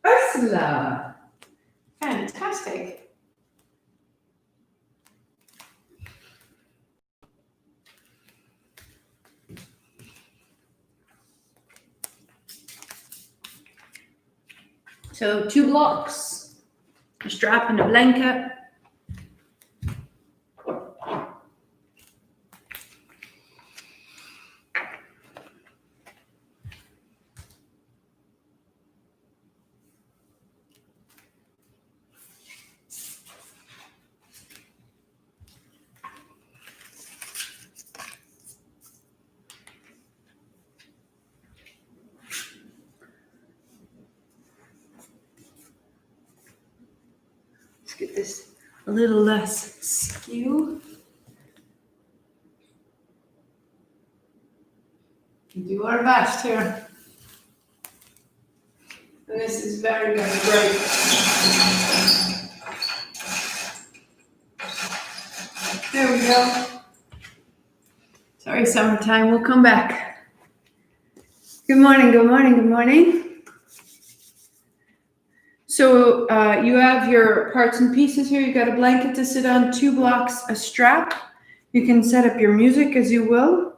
Ursula. Fantastic. So 2 blocks, a strap and a blanket. Let's get this a little less skew. Do our best here. And this is very, very bright. There we go. Sorry, summertime, we'll come back. Good morning, good morning, good morning. So you have your parts and pieces here. You've got a blanket to sit on, 2 blocks, a strap. You can set up your music as you will.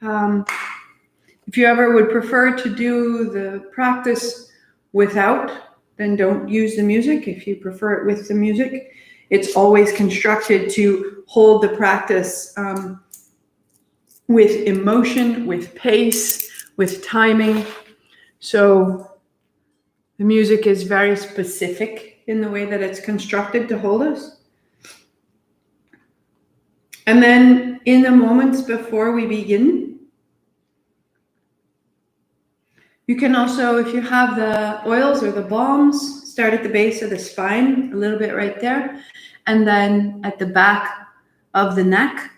If you ever would prefer to do the practice without, then don't use the music. If you prefer it with the music, it's always constructed to hold the practice with emotion, with pace, with timing. So the music is very specific in the way that it's constructed to hold us. And then in the moments before we begin, you can also, if you have the oils or the balms, start at the base of the spine, a little bit right there, and then at the back of the neck.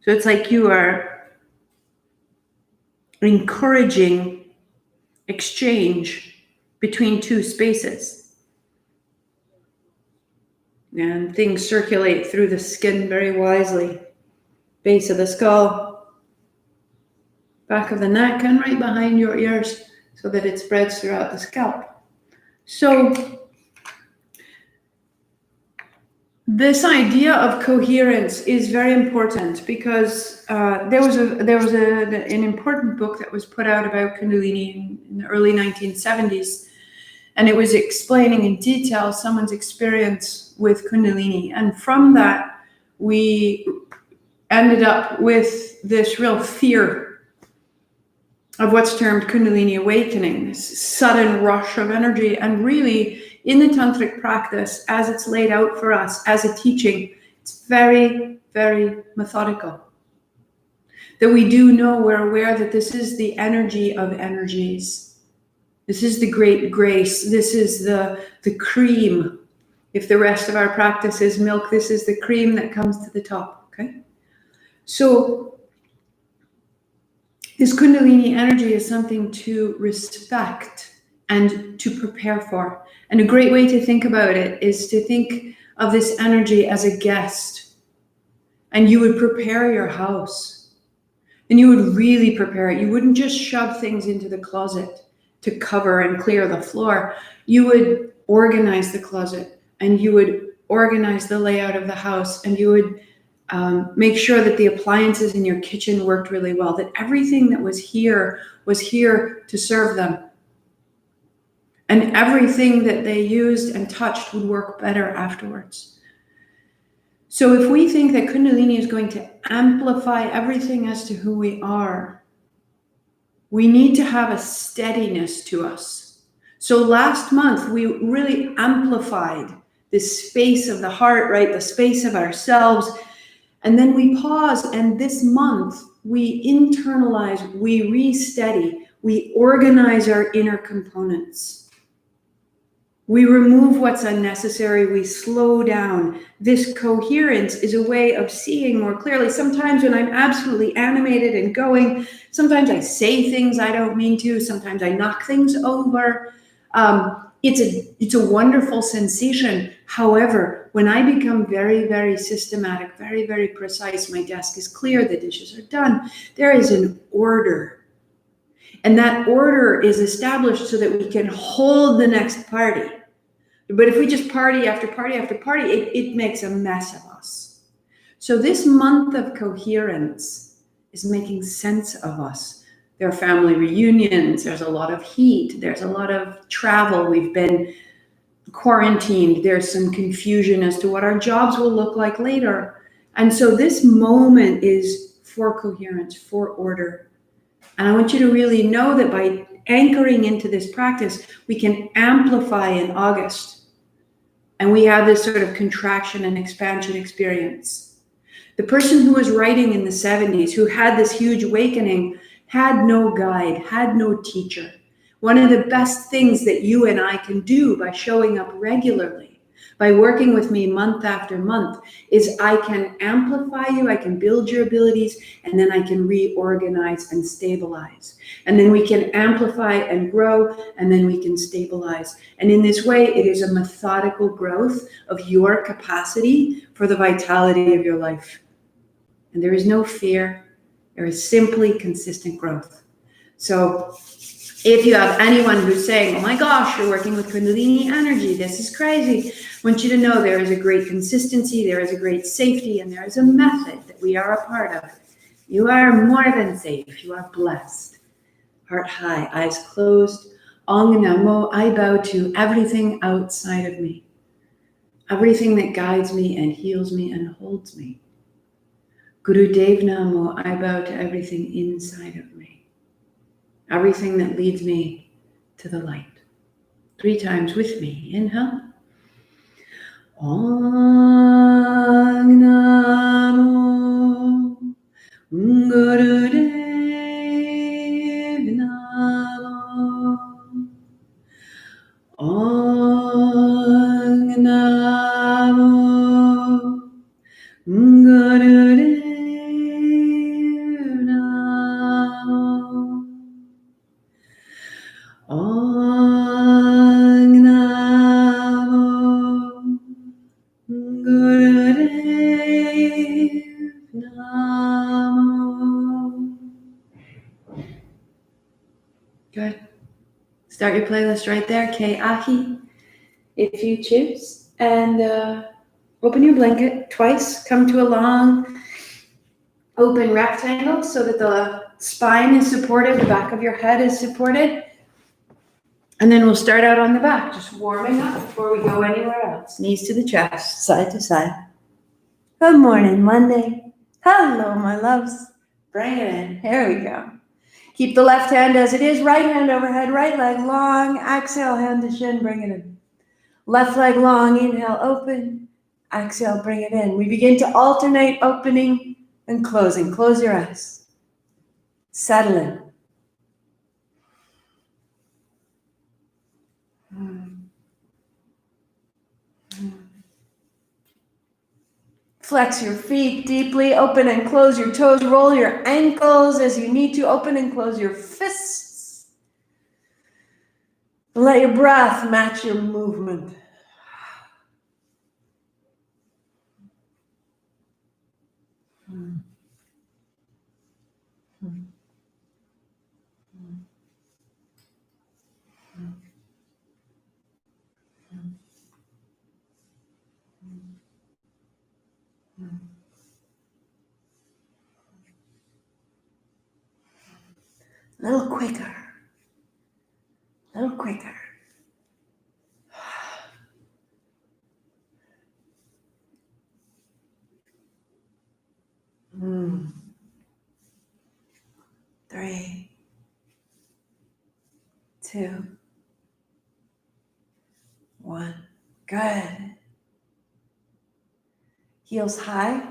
So it's like you are encouraging exchange between 2 spaces. And things circulate through the skin very wisely. Base of the skull, back of the neck, and right behind your ears so that it spreads throughout the scalp. So this idea of coherence is very important because there was an important book that was put out about Kundalini in the early 1970s, and it was explaining in detail someone's experience with Kundalini. And from that, we ended up with this real fear of what's termed Kundalini awakening, this sudden rush of energy. And really, in the tantric practice, as it's laid out for us as a teaching, it's very, very methodical. That we do know, we're aware that this is the energy of energies. This is the great grace. This is the cream. If the rest of our practice is milk, this is the cream that comes to the top, okay? So this Kundalini energy is something to respect and to prepare for. And a great way to think about it is to think of this energy as a guest. And you would prepare your house. And you would really prepare it. You wouldn't just shove things into the closet to cover and clear the floor. You would organize the closet, and you would organize the layout of the house, and you would make sure that the appliances in your kitchen worked really well, that everything that was here to serve them. And everything that they used and touched would work better afterwards. So if we think that Kundalini is going to amplify everything as to who we are, we need to have a steadiness to us. So last month, we really amplified this space of the heart, right? The space of ourselves. And then we pause, and this month, we internalize, we re-steady, we organize our inner components. We remove what's unnecessary, we slow down. This coherence is a way of seeing more clearly. Sometimes when I'm absolutely animated and going, sometimes I say things I don't mean to, sometimes I knock things over. It's a wonderful sensation. However, when I become very, very systematic, very, very precise, my desk is clear, the dishes are done, there is an order. And that order is established so that we can hold the next party. But if we just party after party after party, it makes a mess of us. So this month of coherence is making sense of us. There are family reunions, there's a lot of heat, there's a lot of travel, we've been quarantined, there's some confusion as to what our jobs will look like later. And so this moment is for coherence, for order. And I want you to really know that by anchoring into this practice, we can amplify in August. And we have this sort of contraction and expansion experience. The person who was writing in the 70s, who had this huge awakening, had no guide, had no teacher. One of the best things that you and I can do by showing up regularly, by working with me month after month, is I can amplify you, I can build your abilities, and then I can reorganize and stabilize. And then we can amplify and grow, and then we can stabilize. And in this way, it is a methodical growth of your capacity for the vitality of your life. And there is no fear. There is simply consistent growth. So if you have anyone who's saying, oh my gosh, you're working with Kundalini energy, this is crazy, I want you to know there is a great consistency, there is a great safety, and there is a method that we are a part of. You are more than safe. You are blessed. Heart high, eyes closed. Ong Namo, I bow to everything outside of me. Everything that guides me and heals me and holds me. Guru Dev Namo, I bow to everything inside of me. Everything that leads me to the light. 3 times with me. Inhale. Om Namo Guru Dev Namo. Om Namo Guru Dev Namo. Om Namo Gurudev Namo. Good. Start your playlist right there, Ke Ahi, if you choose. And open your blanket twice. Come to a long, open rectangle so that the spine is supported, the back of your head is supported. And then we'll start out on the back, just warming up before we go anywhere else. Knees to the chest, side to side. Good morning, Monday. Hello, my loves. Bring it in. Here we go. Keep the left hand as it is. Right hand overhead, right leg long. Exhale, hand to shin, bring it in. Left leg long, inhale, open. Exhale, bring it in. We begin to alternate opening and closing. Close your eyes. Settle in. Flex your feet deeply, open and close your toes, roll your ankles as you need to, open and close your fists. Let your breath match your movement. A little quicker. A little quicker. Three, 2, 1. Good. Heels high.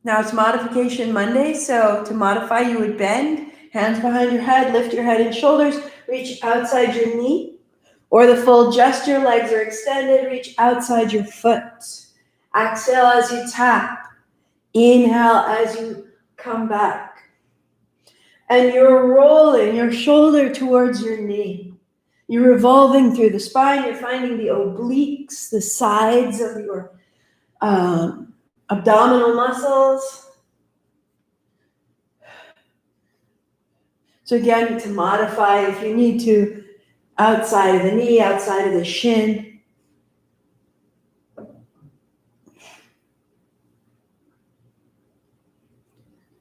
Now it's Modification Monday, so to modify you would bend, hands behind your head, lift your head and shoulders, reach outside your knee, or the full gesture, legs are extended, reach outside your foot. Exhale as you tap. Inhale as you come back. And you're rolling your shoulder towards your knee. You're revolving through the spine. You're finding the obliques, the sides of your abdominal muscles. So again, to modify if you need to, outside of the knee, outside of the shin.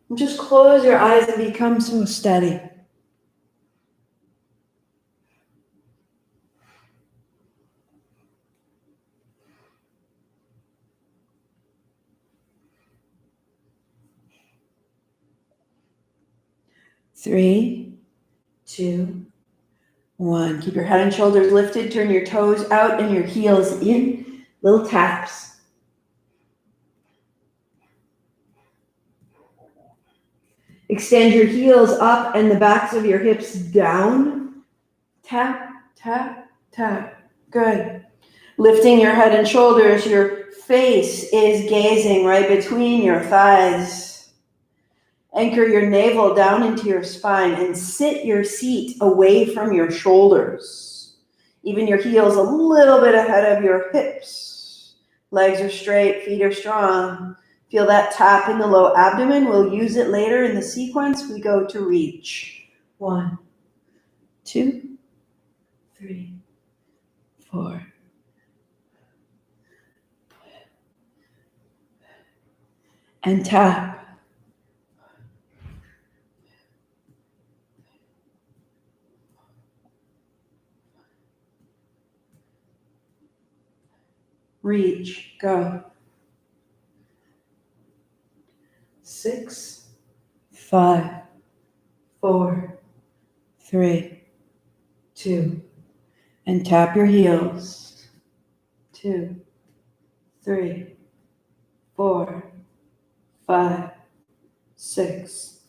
And just close your eyes and become so steady. Three, 2, 1. Keep your head and shoulders lifted. Turn your toes out and your heels in. Little taps. Extend your heels up and the backs of your hips down. Tap, tap, tap. Good. Lifting your head and shoulders. Your face is gazing right between your thighs. Anchor your navel down into your spine and sit your seat away from your shoulders. Even your heels a little bit ahead of your hips. Legs are straight, feet are strong. Feel that tap in the low abdomen. We'll use it later in the sequence. We go to reach. 1, 2, 3, 4. And tap. Reach, go. 6, 5, 4, 3, 2, and tap your heels. 2, 3, 4, 5, 6,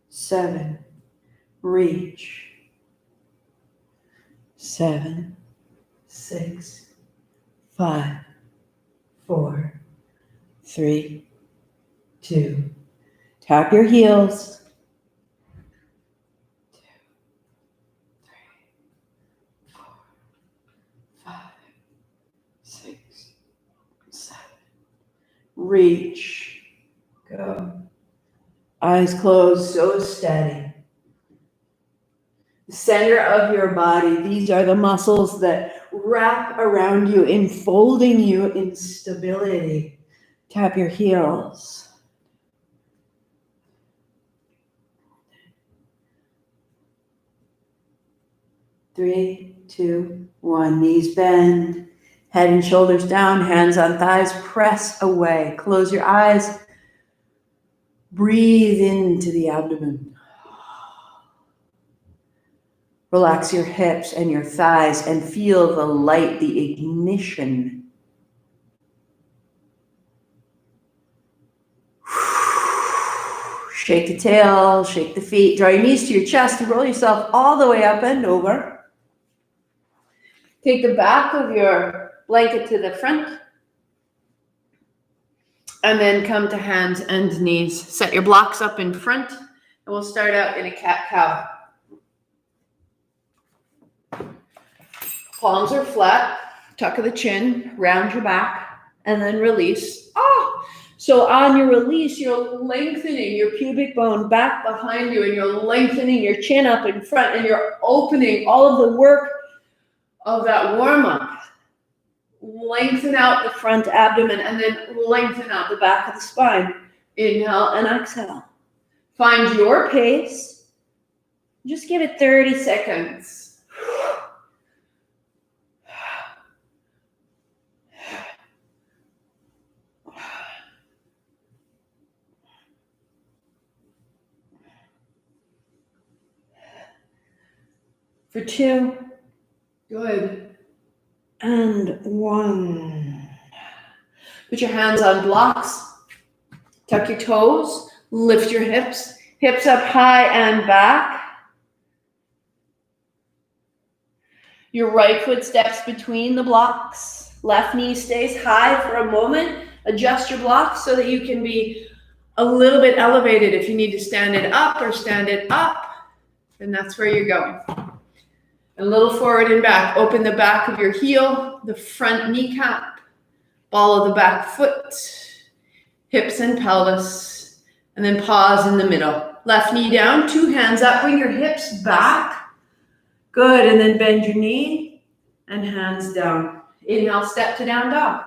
7. Reach. 7, 6, 5, 4, 3, 2. Tap your heels. 2, 3, 4, 5, 6, 7. Reach. Go. Eyes closed, so steady. The center of your body, these are the muscles that wrap around you, enfolding you in stability. Tap your heels. 3, 2, 1. Knees bend, head and shoulders down, hands on thighs, press away. Close your eyes. Breathe into the abdomen. Relax your hips and your thighs and feel the light, the ignition. Shake the tail, shake the feet, draw your knees to your chest and roll yourself all the way up and over. Take the back of your blanket to the front. And then come to hands and knees. Set your blocks up in front. And we'll start out in a cat-cow. Palms are flat. Tuck of the chin. Round your back. And then release. So on your release, you're lengthening your pubic bone back behind you. And you're lengthening your chin up in front. And you're opening all of the work of that warm-up. Lengthen out the front abdomen and then lengthen out the back of the spine. Inhale and exhale. Find your pace. Just give it 30 seconds. For 2. Good. And 1. Put your hands on blocks. Tuck your toes. Lift your hips. Hips up high and back. Your right foot steps between the blocks. Left knee stays high for a moment. Adjust your blocks so that you can be a little bit elevated. If you need to stand it up or stand it up, then that's where you're going. A little forward and back. Open the back of your heel, the front kneecap, ball of the back foot, hips and pelvis, and then pause in the middle. Left knee down, 2 hands up, bring your hips back. Good, and then bend your knee and hands down. Inhale, step to down dog.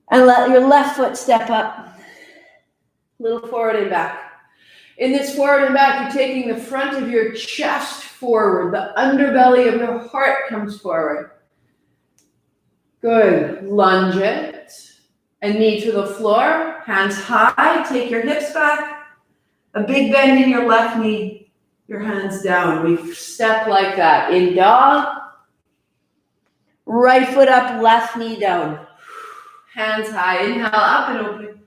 And let your left foot step up. Little forward and back. In this forward and back, you're taking the front of your chest forward. The underbelly of your heart comes forward. Good. Lunge it. And knee to the floor. Hands high. Take your hips back. A big bend in your left knee. Your hands down. We step like that. In dog. Right foot up, left knee down. Hands high. Inhale up and open.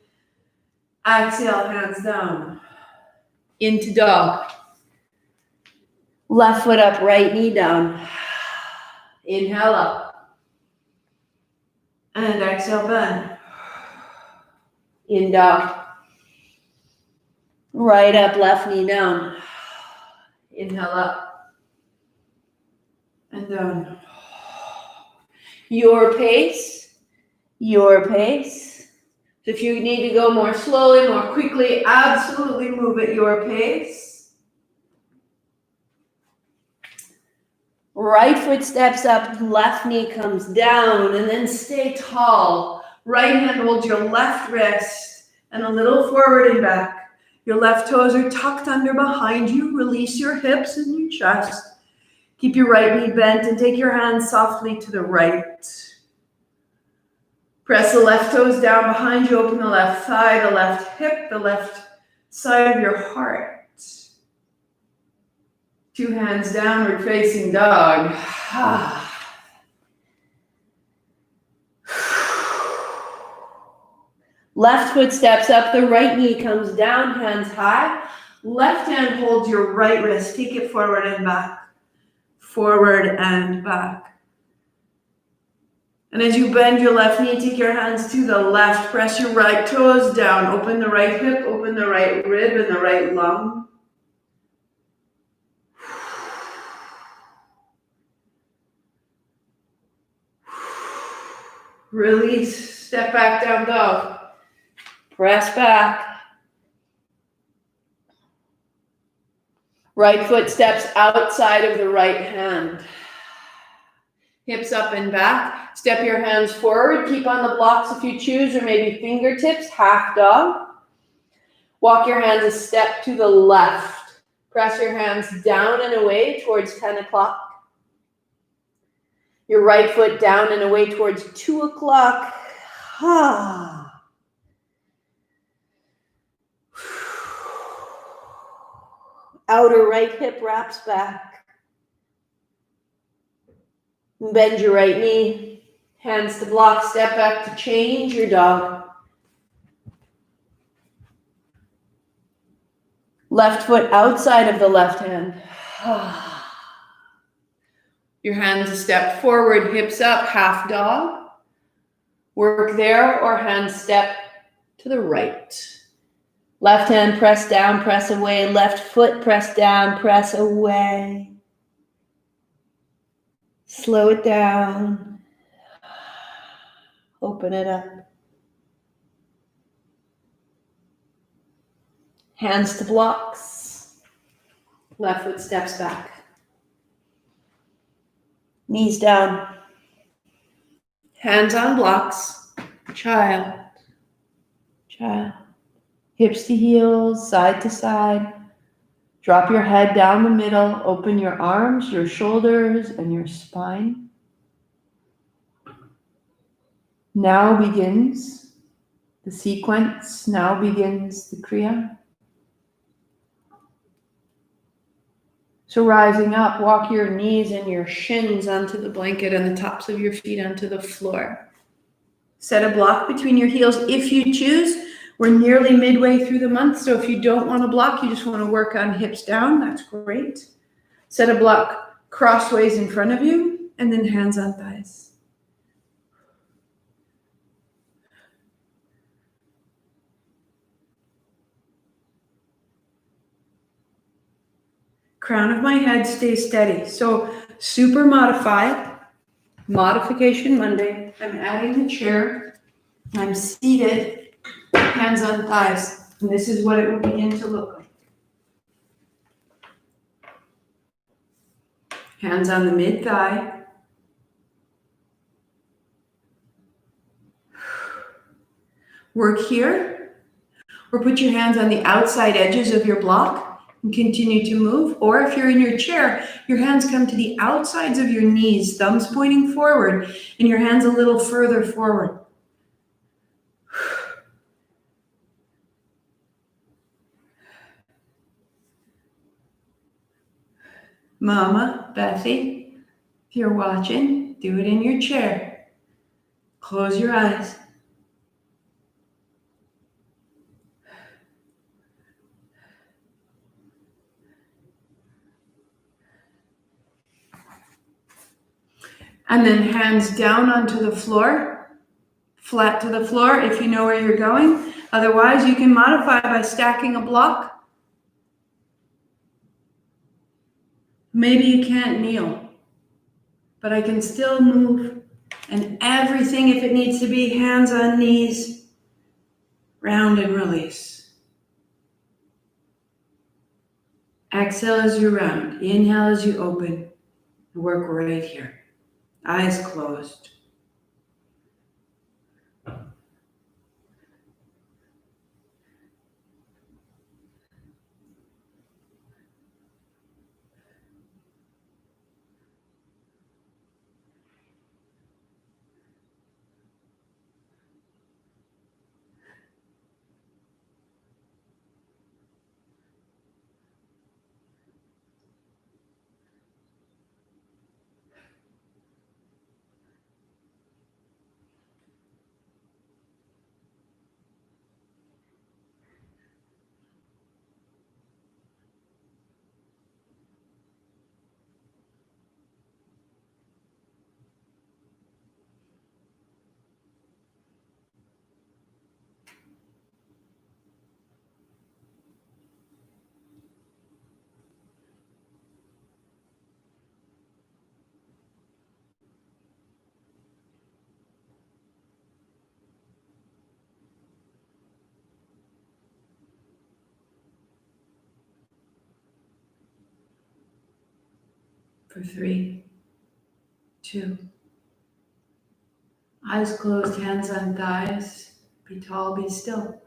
Exhale, hands down. Into dog. Left foot up, right knee down. Inhale up. And exhale, bend. In dog. Right up, left knee down. Inhale up. And down. Your pace. Your pace. So if you need to go more slowly, more quickly, absolutely move at your pace. Right foot steps up, left knee comes down, and then stay tall. Right hand holds your left wrist and a little forward and back. Your left toes are tucked under behind you. Release your hips and your chest. Keep your right knee bent and take your hands softly to the right. Press the left toes down behind you. Open the left thigh, the left hip, the left side of your heart. 2 hands downward facing dog. Left foot steps up, the right knee comes down, hands high. Left hand holds your right wrist. Take it forward and back. Forward and back. And as you bend your left knee, take your hands to the left. Press your right toes down. Open the right hip, open the right rib and the right lung. Release. Step back down dog. Press back. Right foot steps outside of the right hand. Hips up and back. Step your hands forward. Keep on the blocks if you choose, or maybe fingertips, half dog. Walk your hands a step to the left. Press your hands down and away towards 10 o'clock. Your right foot down and away towards 2 o'clock. Outer right hip wraps back. Bend your right knee. Hands to block. Step back to change your dog. Left foot outside of the left hand. Your hands a step forward, hips up, half dog. Work there, or hand step to the right. Left hand press down, press away. Left foot press down, press away. Slow it down. Open it up. Hands to blocks. Left foot steps back. Knees down. Hands on blocks. Child. Child. Hips to heels, side to side. Drop your head down the middle. Open your arms, your shoulders, and your spine. Now begins the sequence. Now begins the Kriya. So rising up, walk your knees and your shins onto the blanket and the tops of your feet onto the floor. Set a block between your heels if you choose. We're nearly midway through the month, so if you don't want to block, you just want to work on hips down, that's great. Set a block crossways in front of you, and then hands on thighs. Crown of my head stays steady. So super modify, modification Monday. I'm adding the chair. I'm seated, hands on thighs. And this is what it will begin to look like. Hands on the mid-thigh. Work here, or put your hands on the outside edges of your block and continue to move. Or if you're in your chair, your hands come to the outsides of your knees, thumbs pointing forward, and your hands a little further forward. Mama, Bethy, if you're watching, do it in your chair. Close your eyes. And then hands down onto the floor, flat to the floor if you know where you're going. Otherwise, you can modify by stacking a block. Maybe you can't kneel, but I can still move. And everything, if it needs to be, hands on knees, round and release. Exhale as you round. Inhale as you open. Work right here. Eyes closed. For 3, 2. Eyes closed, hands on thighs. Be tall, be still.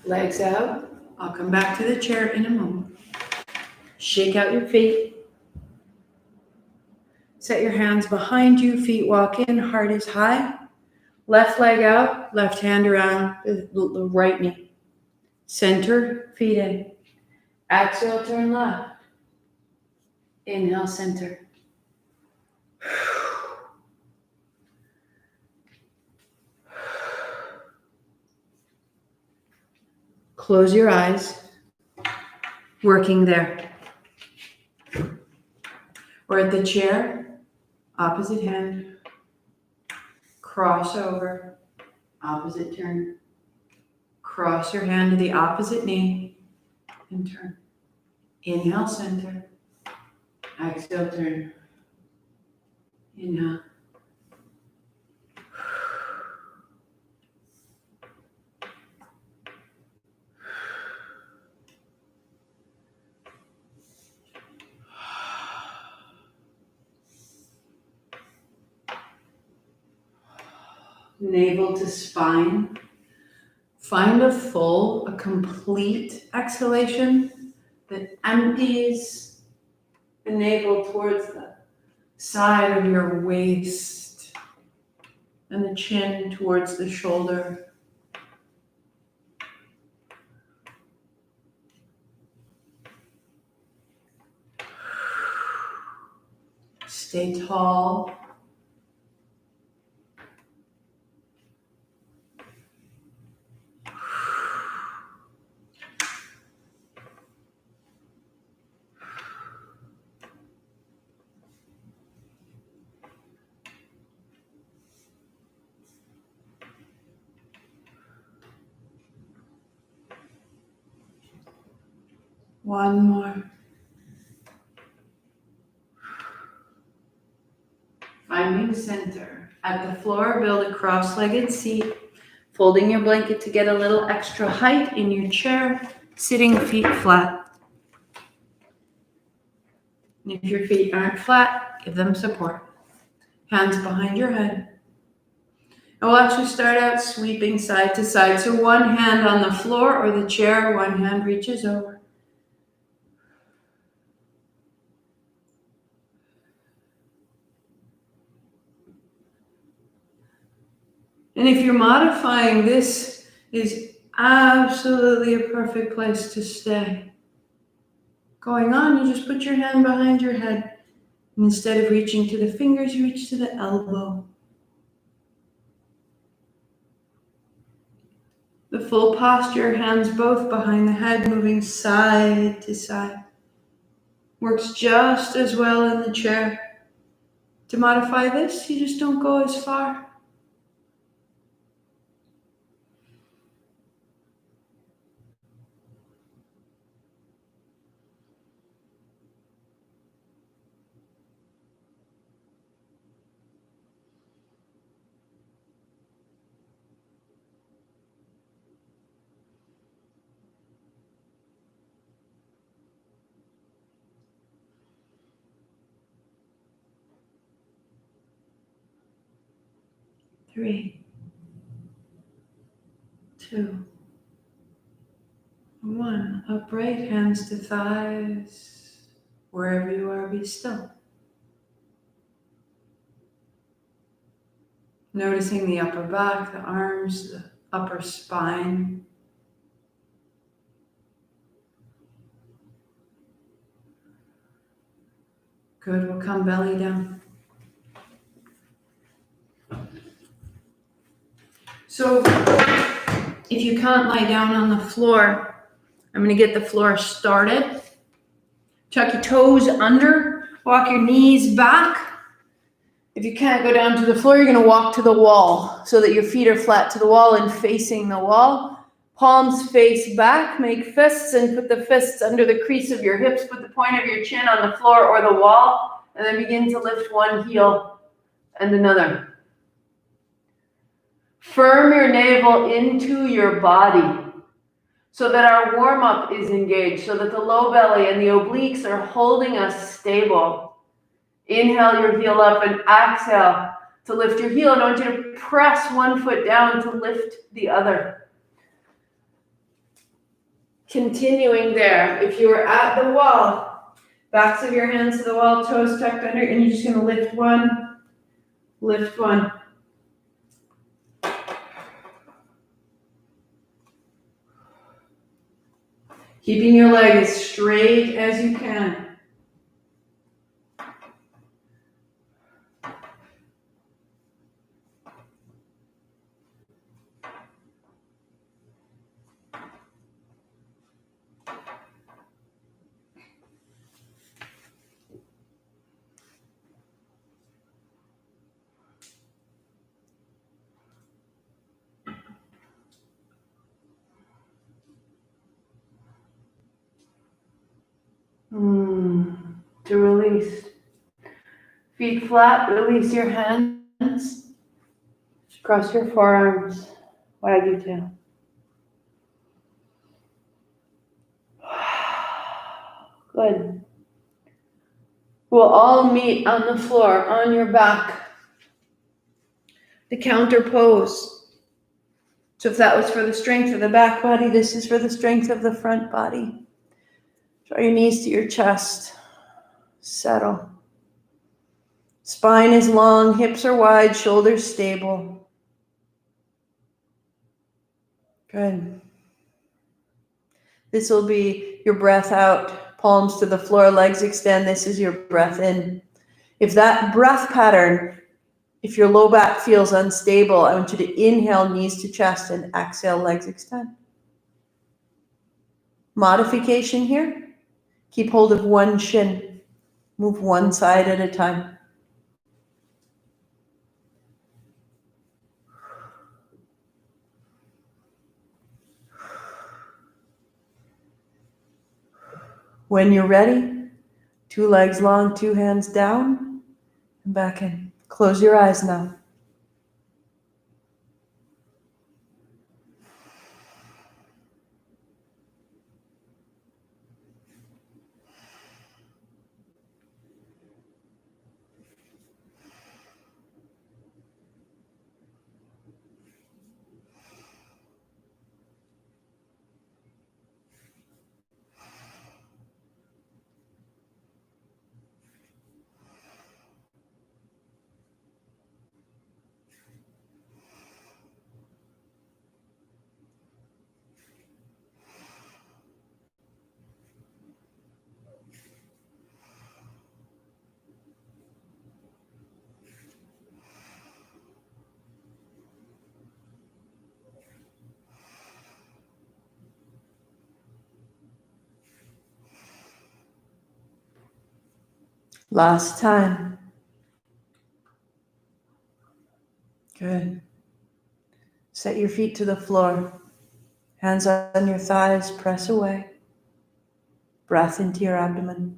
Legs out. I'll come back to the chair in a moment. Shake out your feet. Set your hands behind you, feet walk in, heart is high. Left leg out, left hand around the right knee. Center, feet in. Exhale, turn left. Inhale, center. Close your eyes. Working there. Or at the chair, opposite hand. Cross over, opposite turn. Cross your hand to the opposite knee and turn. Inhale, center. Exhale, turn. Inhale. Navel to spine. Find a complete exhalation that empties the navel towards the side of your waist and the chin towards the shoulder. Stay tall. One more. Finding center. At the floor, build a cross-legged seat, folding your blanket to get a little extra height in your chair, sitting feet flat. And if your feet aren't flat, give them support. Hands behind your head. And we'll actually start out sweeping side to side. So one hand on the floor or the chair, one hand reaches over. And if you're modifying, this is absolutely a perfect place to stay. Going on, you just put your hand behind your head. And instead of reaching to the fingers, you reach to the elbow. The full posture, hands both behind the head, moving side to side. Works just as well in the chair. To modify this, you just don't go as far. Three, two, one. Upright, hands to thighs. Wherever you are, be still. Noticing the upper back, the arms, the upper spine. Good, we'll come belly down. So if you can't lie down on the floor, I'm going to get the floor started. Tuck your toes under, walk your knees back. If you can't go down to the floor, you're going to walk to the wall so that your feet are flat to the wall and facing the wall. Palms face back, make fists and put the fists under the crease of your hips. Put the point of your chin on the floor or the wall, and then begin to lift one heel and another. Firm your navel into your body so that our warm-up is engaged, so that the low belly and the obliques are holding us stable. Inhale your heel up and exhale to lift your heel. And I want you to press one foot down to lift the other. Continuing there. If you are at the wall, backs of your hands to the wall, toes tucked under, and you're just going to lift one, lift one. Keeping your leg as straight as you can. To release. Feet flat, release your hands. Cross your forearms, wag your tail. Good. We'll all meet on the floor, on your back. The counter pose. So if that was for the strength of the back body, this is for the strength of the front body. Draw your knees to your chest. Settle. Spine is long, hips are wide, shoulders stable. Good. This will be your breath out, palms to the floor, legs extend. This is your breath in. If that breath pattern, if your low back feels unstable, I want you to inhale, knees to chest, and exhale, legs extend. Modification here. Keep hold of one shin. Move one side at a time. When you're ready, 2 legs long, 2 hands down, and back in. Close your eyes now. Last time. Good. Set your feet to the floor. Hands on your thighs, press away. Breath into your abdomen.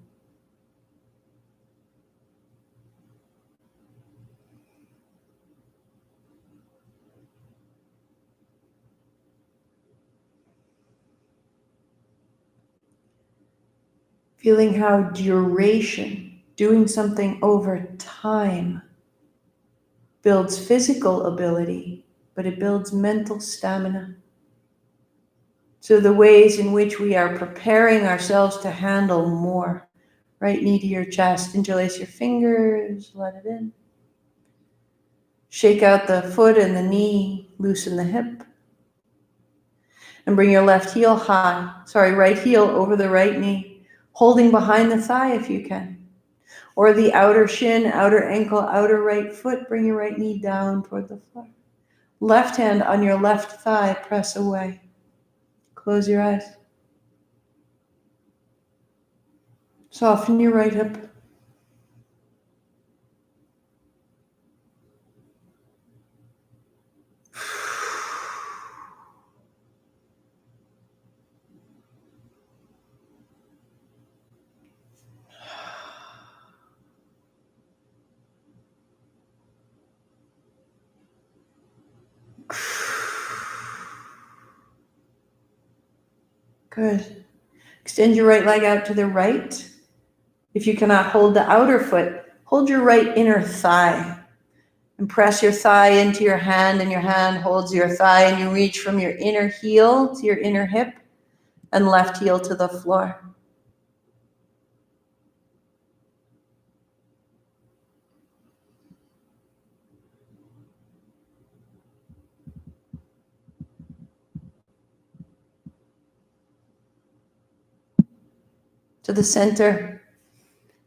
Feeling how duration, doing something over time, builds physical ability, but it builds mental stamina. So the ways in which we are preparing ourselves to handle more. Right knee to your chest, interlace your fingers, let it in. Shake out the foot and the knee, loosen the hip. And bring your left heel high, right heel over the right knee, holding behind the thigh if you can. Or the outer shin, outer ankle, outer right foot, bring your right knee down toward the floor. Left hand on your left thigh, press away. Close your eyes. Soften your right hip. Good. Extend your right leg out to the right. If you cannot hold the outer foot, hold your right inner thigh and press your thigh into your hand, and your hand holds your thigh, and you reach from your inner heel to your inner hip and left heel to the floor. To the center.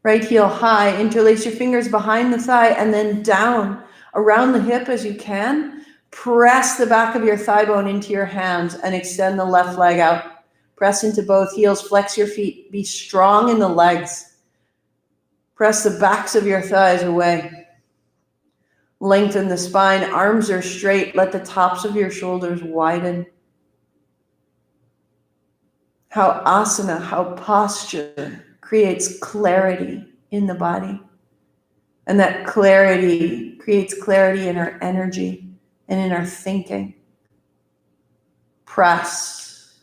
Right heel high, interlace your fingers behind the thigh and then down around the hip as you can. Press the back of your thigh bone into your hands and extend the left leg out. Press into both heels, flex your feet, be strong in the legs. Press the backs of your thighs away. Lengthen the spine, arms are straight, let the tops of your shoulders widen. How asana, how posture creates clarity in the body. And that clarity creates clarity in our energy and in our thinking. Press.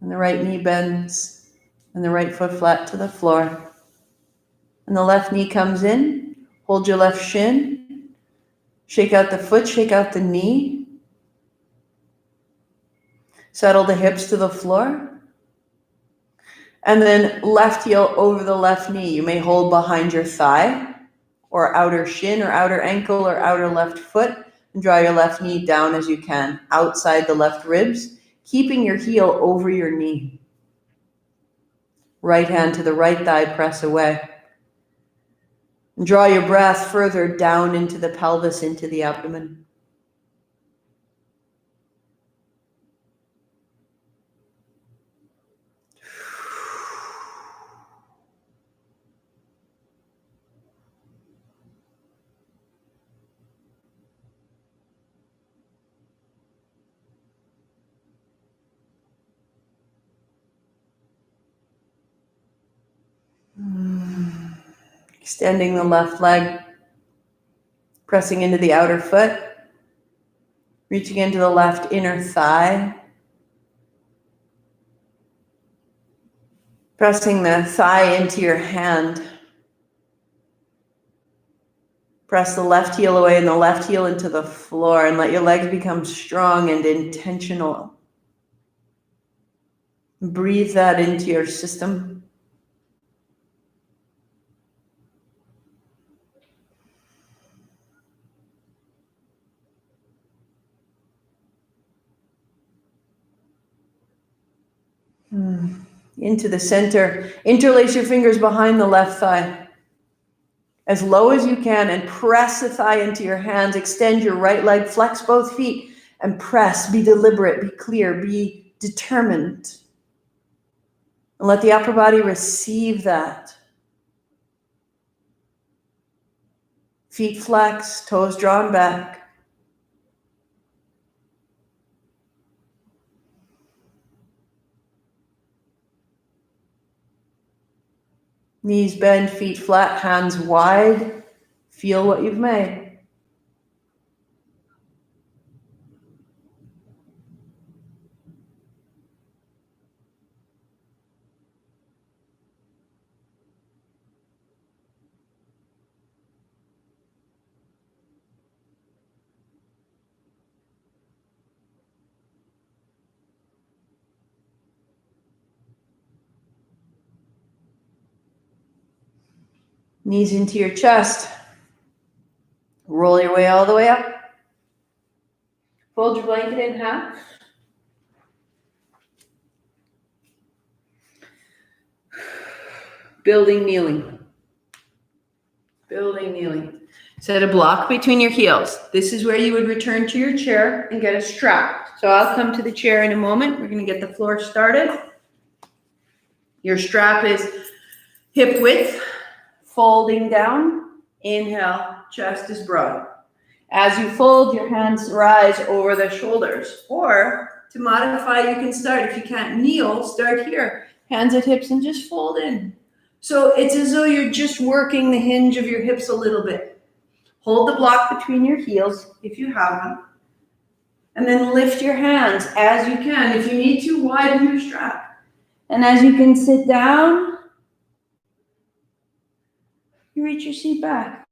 And the right knee bends and the right foot flat to the floor. And the left knee comes in. Hold your left shin. Shake out the foot, shake out the knee. Settle the hips to the floor. And then left heel over the left knee. You may hold behind your thigh or outer shin or outer ankle or outer left foot, and draw your left knee down as you can, outside the left ribs, keeping your heel over your knee. Right hand to the right thigh, press away. And draw your breath further down into the pelvis, into the abdomen. Extending the left leg, pressing into the outer foot, reaching into the left inner thigh, pressing the thigh into your hand. Press the left heel away and the left heel into the floor, and let your legs become strong and intentional. Breathe that into your system. Into the center. Interlace your fingers behind the left thigh as low as you can, and press the thigh into your hands. Extend your right leg, flex both feet, and press. Be deliberate, be clear, be determined. And let the upper body receive that. Feet flex, toes drawn back. Knees bend, feet flat, hands wide. Feel what you've made. Knees into your chest. Roll your way all the way up. Fold your blanket in half. Building kneeling. Building kneeling. Set a block between your heels. This is where you would return to your chair and get a strap. So I'll come to the chair in a moment. We're going to get the floor started. Your strap is hip width, folding down. Inhale, chest is broad. As you fold, your hands rise over the shoulders. Or to modify, you can start. If you can't kneel, start here. Hands at hips and just fold in. So it's as though you're just working the hinge of your hips a little bit. Hold the block between your heels if you have one. And then lift your hands as you can. If you need to, widen your strap. And as you can sit down, you reach your seat back.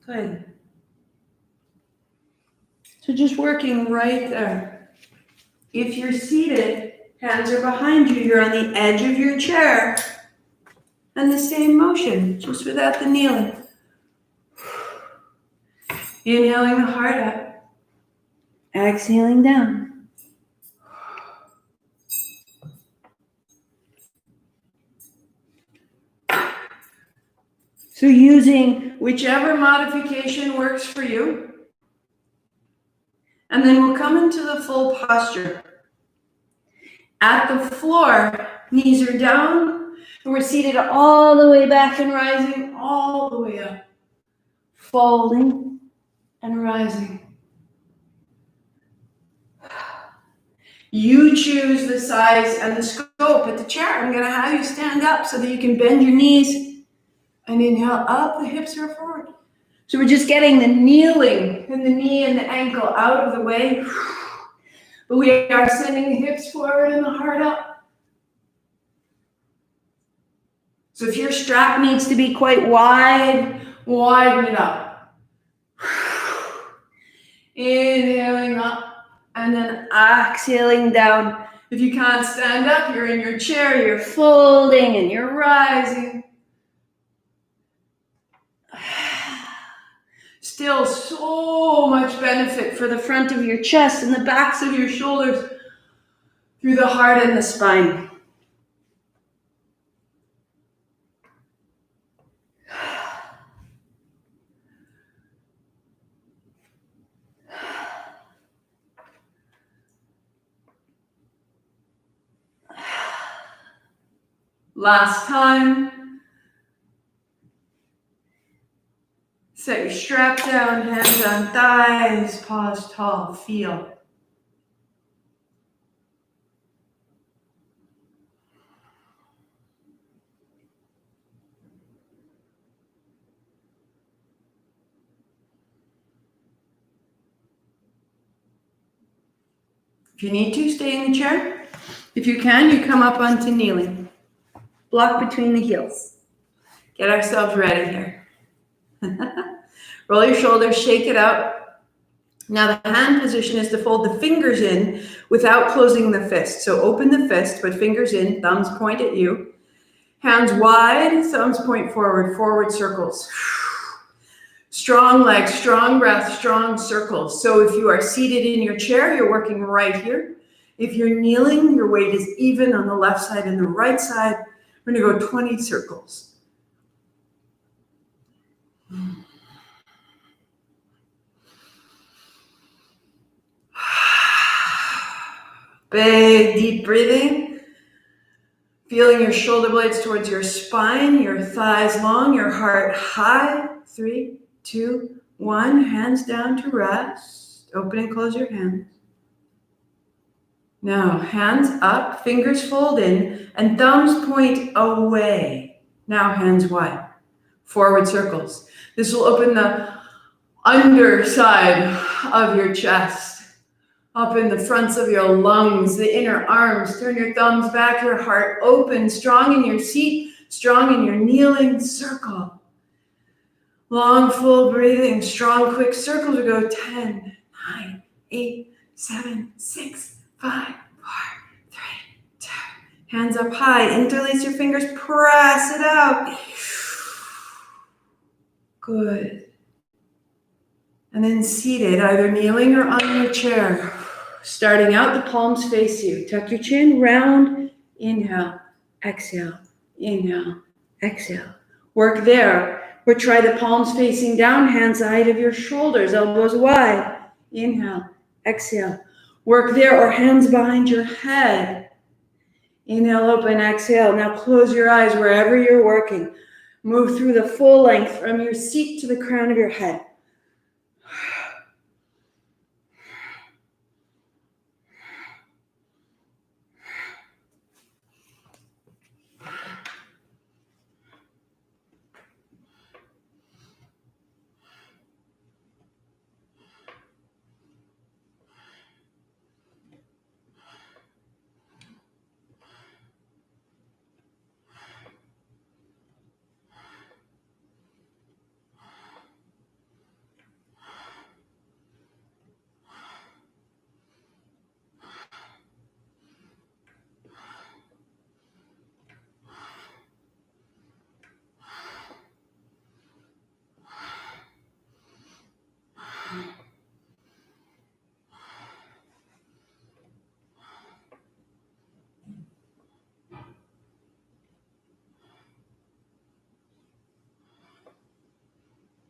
Good. So just working right there. If you're seated, hands are behind you. You're on the edge of your chair. And the same motion, just without the kneeling. Inhaling the heart up. Exhaling down. So using whichever modification works for you. And then we'll come into the full posture. At the floor, knees are down, and we're seated all the way back and rising all the way up. Folding and rising. You choose the size and the scope at the chair. I'm going to have you stand up so that you can bend your knees and inhale up, the hips are forward. So we're just getting the kneeling and the knee and the ankle out of the way. But we are sending the hips forward and the heart up. So if your strap needs to be quite wide, widen it up. Inhaling up and then exhaling down. If you can't stand up, you're in your chair, you're folding and you're rising. Still so much benefit for the front of your chest and the backs of your shoulders through the heart and the spine. Last time. Set your strap down, hands on thighs, pause tall, feel. If you need to, stay in the chair. If you can, you come up onto kneeling. Block between the heels. Get ourselves ready here. Roll your shoulders, shake it out. Now the hand position is to fold the fingers in without closing the fist. So open the fist, but fingers in, thumbs point at you. Hands wide, thumbs point forward, forward circles. Strong legs, strong breath, strong circles. So if you are seated in your chair, you're working right here. If you're kneeling, your weight is even on the left side and the right side. We're going to go 20 circles. Big, deep breathing. Feeling your shoulder blades towards your spine, your thighs long, your heart high. 3, 2, 1. Hands down to rest. Open and close your hands. Now, hands up, fingers fold in, and thumbs point away. Now, hands wide. Forward circles. This will open the underside of your chest. Up in the fronts of your lungs, the inner arms. Turn your thumbs back, your heart open, strong in your seat, strong in your kneeling circle. Long, full breathing, strong, quick circles. We go 10, 9, 8, 7, 6, 5, 4, 3, 2. Hands up high, interlace your fingers, press it out. Good. And then seated, either kneeling or on your chair. Starting out, the palms face you. Tuck your chin, round, inhale, exhale, inhale, exhale. Work there, or try the palms facing down, hands height of your shoulders, elbows wide. Inhale, exhale. Work there, or hands behind your head. Inhale, open, exhale. Now close your eyes wherever you're working. Move through the full length from your seat to the crown of your head.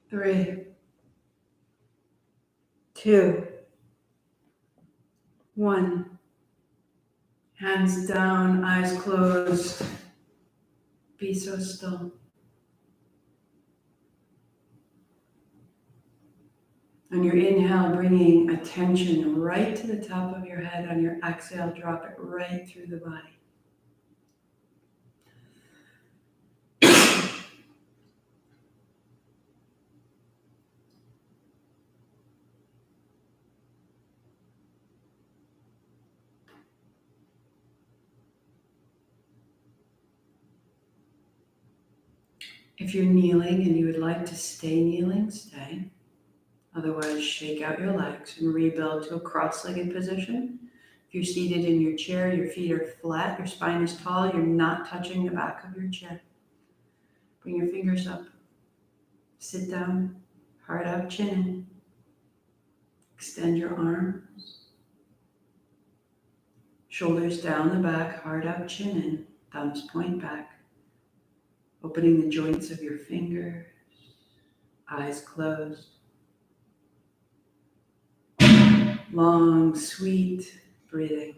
Three, 2, 1. Hands down, eyes closed. Be so still. On your inhale, bringing attention right to the top of your head. On your exhale, drop it right through the body. If you're kneeling and you would like to stay kneeling, stay. Otherwise, shake out your legs and rebuild to a cross-legged position. If you're seated in your chair, your feet are flat, your spine is tall, you're not touching the back of your chair. Bring your fingers up. Sit down, heart up, chin in. Extend your arms. Shoulders down the back, heart up, chin in. Thumbs point back. Opening the joints of your fingers. Eyes closed. Long, sweet breathing.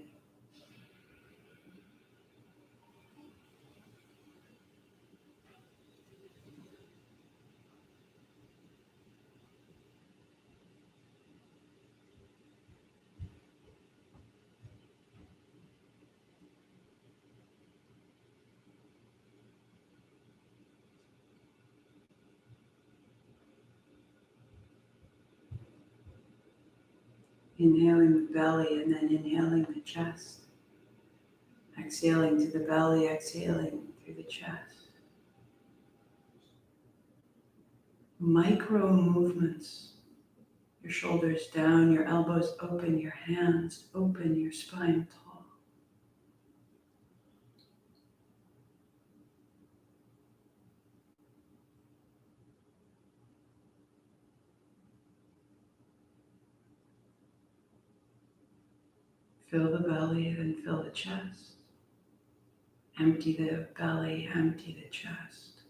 Inhaling the belly and then inhaling the chest. Exhaling to the belly, exhaling through the chest. Micro movements. Your shoulders down, your elbows open, your hands open, your spine tall. Fill the belly, then fill the chest. Empty the belly, empty the chest.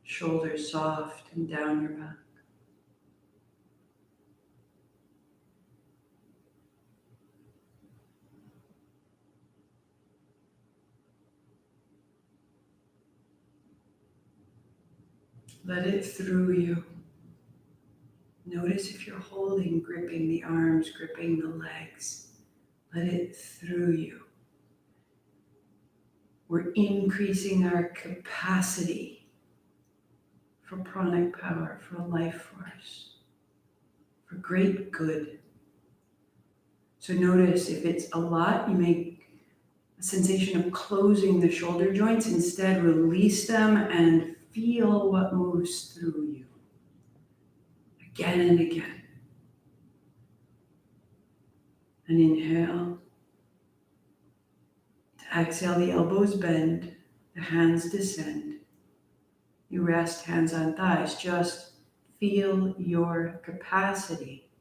Shoulders soft and down your back. Let it through you. Notice if you're holding, gripping the arms, gripping the legs. Let it through you. We're increasing our capacity for pranic power, for life force, for great good. So notice if it's a lot, you make a sensation of closing the shoulder joints. Instead, release them and feel what moves through you. Again and again. And inhale. To exhale, the elbows bend, the hands descend. You rest hands on thighs. Just feel your capacity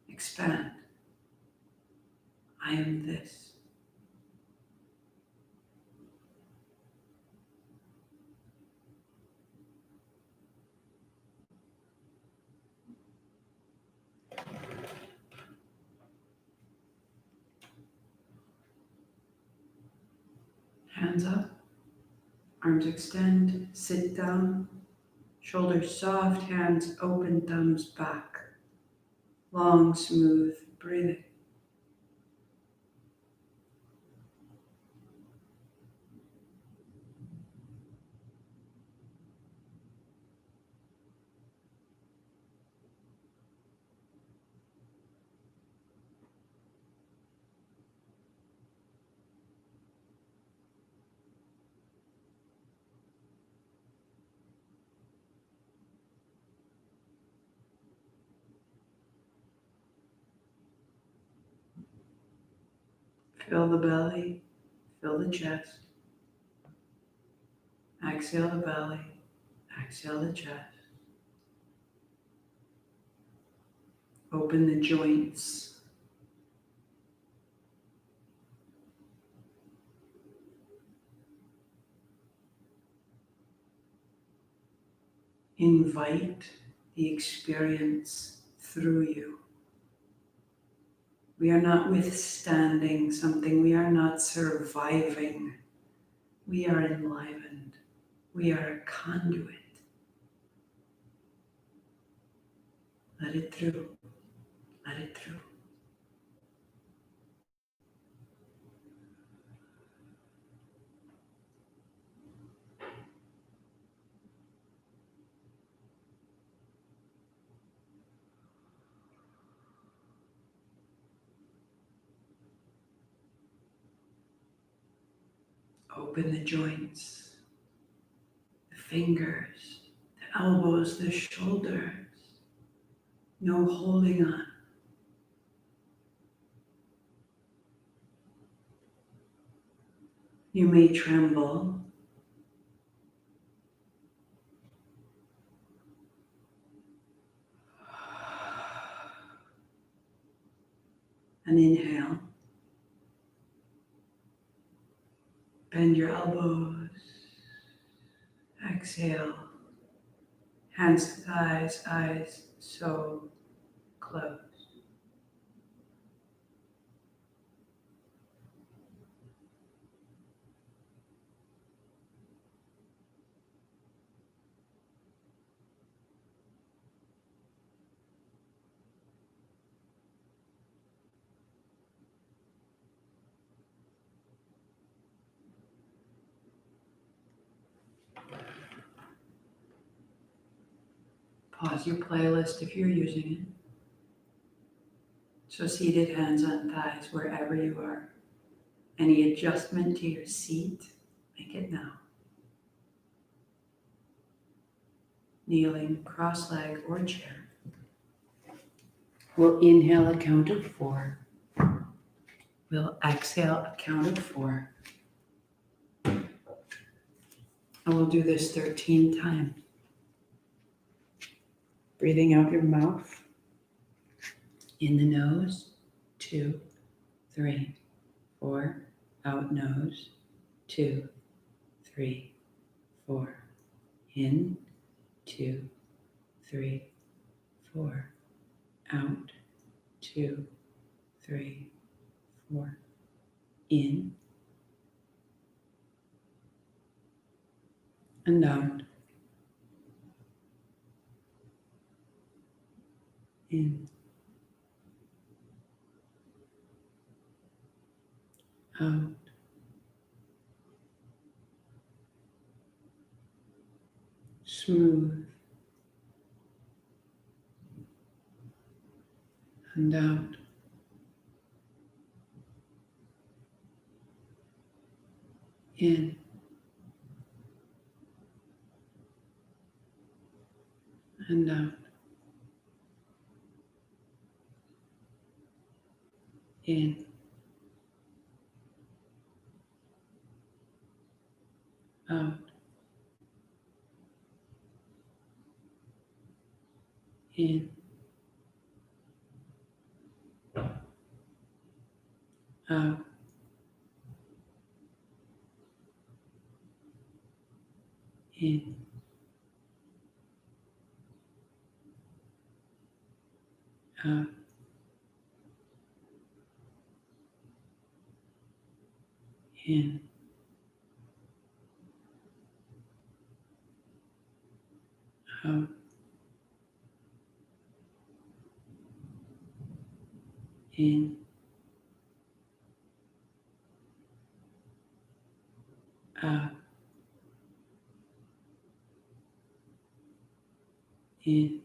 expand. I am this. Hands up, arms extend, sit down, shoulders soft, hands open, thumbs back. Long, smooth breathing. Fill the belly, fill the chest. Exhale the belly, exhale the chest. Open the joints. Invite the experience through you. We are not withstanding something. We are not surviving. We are enlivened. We are a conduit. Let it through. Let it through. Open the joints, the fingers, the elbows, the shoulders. No holding on. You may tremble. And inhale. Bend your elbows. Exhale. Hands to thighs, eyes so close. Pause your playlist if you're using it. So seated, hands on thighs, wherever you are. Any adjustment to your seat, make it now. Kneeling, cross-leg, or chair. We'll inhale a count of 4. We'll exhale a count of 4. And we'll do this 13 times. Breathing out your mouth. In the nose, 2, 3, 4. Out nose, 2, 3, 4. In, 2, 3, 4. Out, 2, 3, 4. In and out. In, out. Smooth and out. In and out. In, out. In, out. In, out. In, out. In, out. In,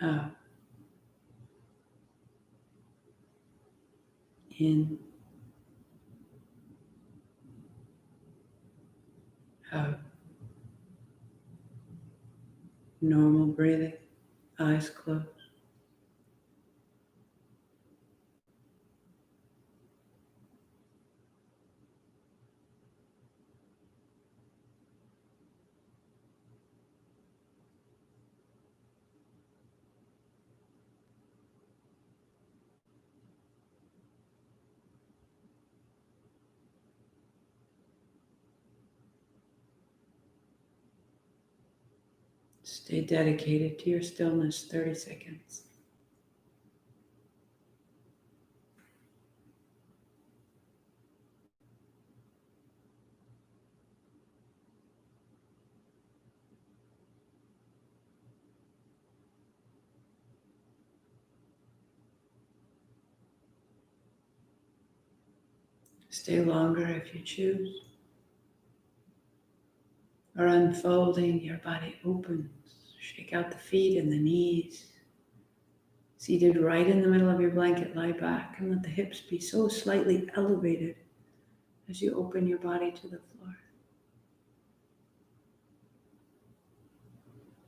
out. In, out. Normal breathing, eyes closed. Stay dedicated to your stillness, 30 seconds. Stay longer if you choose. Or unfolding, your body opens. Shake out the feet and the knees. Seated right in the middle of your blanket, lie back and let the hips be so slightly elevated as you open your body to the floor.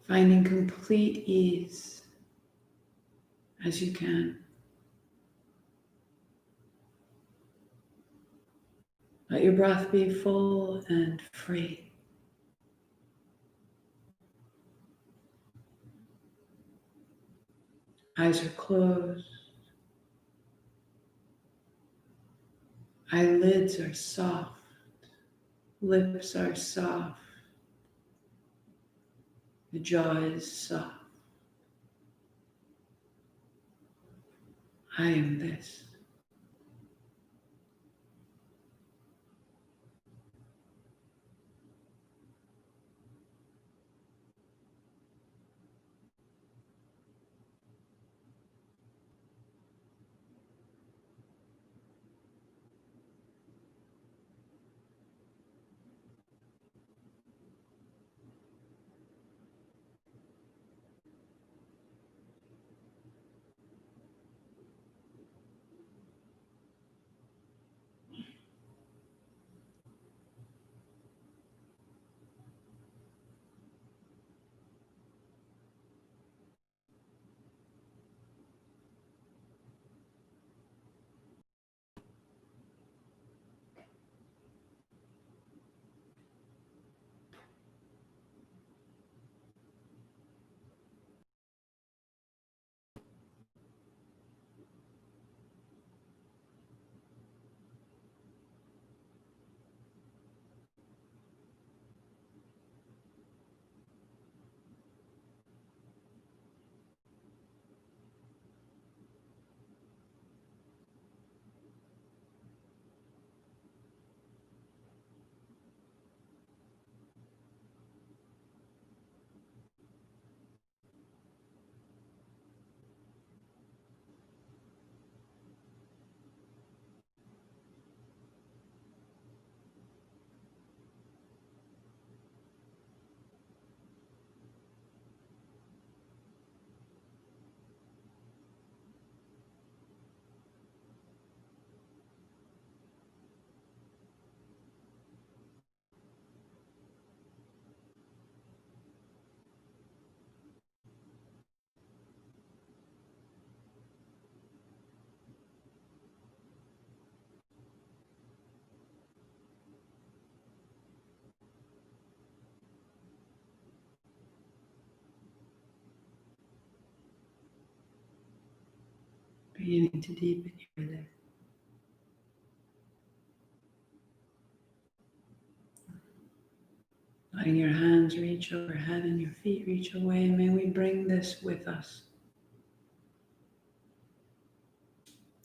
Finding complete ease as you can. Let your breath be full and free. Eyes are closed. Eyelids are soft. Lips are soft. The jaw is soft. I am this. Beginning to deepen your breathing. Letting your hands reach overhead and your feet reach away. May we bring this with us.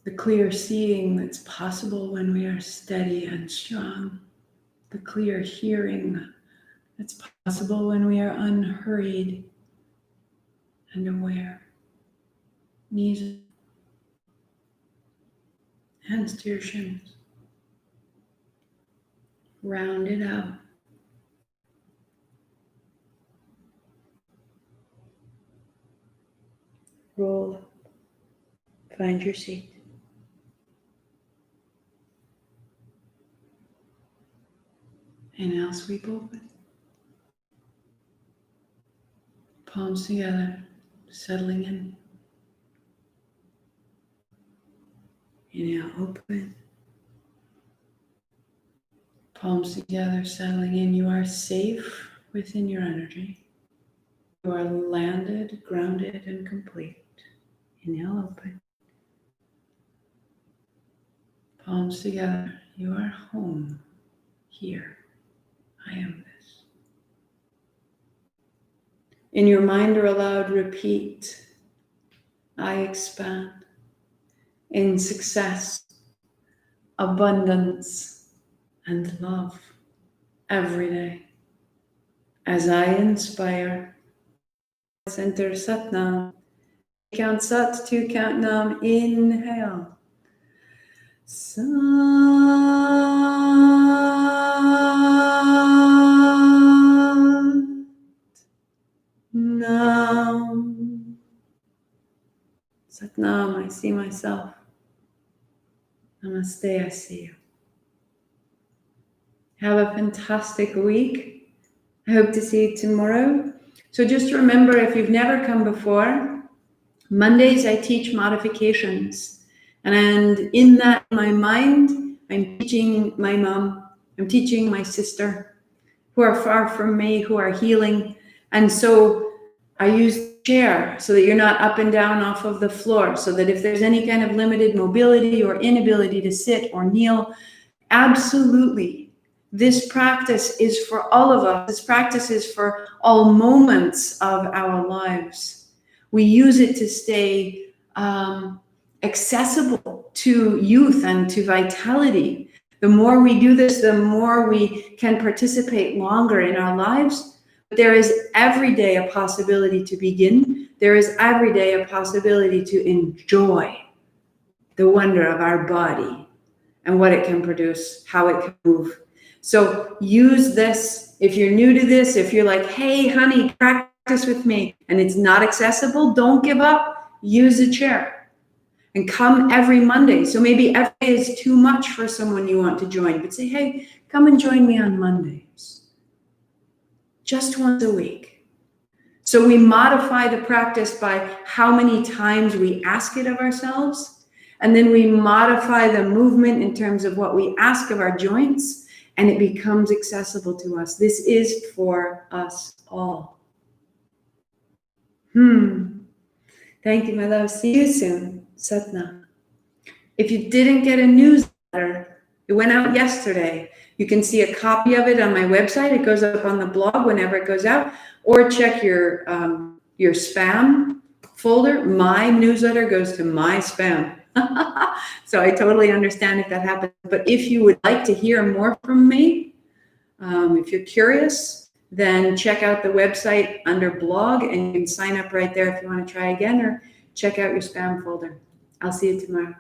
The clear seeing that's possible when we are steady and strong. The clear hearing that's possible when we are unhurried and aware. Knees, hands to your shins. Round it out. Roll up. Find your seat. And now sweep open. Palms together, settling in. Inhale, open. Palms together, settling in. You are safe within your energy. You are landed, grounded, and complete. Inhale, open. Palms together. You are home. Here. I am this. In your mind or aloud, repeat. I expand in success, abundance, and love every day. As I inspire, center Satnam. Count Sat, 2 count Nam. Inhale. Sat Nam. Satnam, I see myself. Namaste, I see you. Have a fantastic week. I hope to see you tomorrow. So just remember, if you've never come before, Mondays I teach modifications. And in that, in my mind, I'm teaching my mom, I'm teaching my sister, who are far from me, who are healing. And so I use the chair so that you're not up and down off of the floor, so that if there's any kind of limited mobility or inability to sit or kneel, absolutely, this practice is for all of us. This practice is for all moments of our lives. We use it to stay accessible to youth and to vitality. The more we do this, the more we can participate longer in our lives. But there is every day a possibility to begin. There is every day a possibility to enjoy the wonder of our body and what it can produce, how it can move. So use this. If you're new to this, if you're like, hey, honey, practice with me, and it's not accessible, don't give up. Use a chair and come every Monday. So maybe every day is too much for someone you want to join, but say, hey, come and join me on Mondays. Just once a week. So we modify the practice by how many times we ask it of ourselves. And then we modify the movement in terms of what we ask of our joints, and it becomes accessible to us. This is for us all. Thank you, my love. See you soon. Satnam. If you didn't get a newsletter, it went out yesterday. You can see a copy of it on my website. It goes up on the blog whenever it goes out, or check your spam folder. My newsletter goes to my spam. So I totally understand if that happens. But if you would like to hear more from me, if you're curious, then check out the website under blog, and you can sign up right there if you want to try again, or check out your spam folder. I'll see you tomorrow.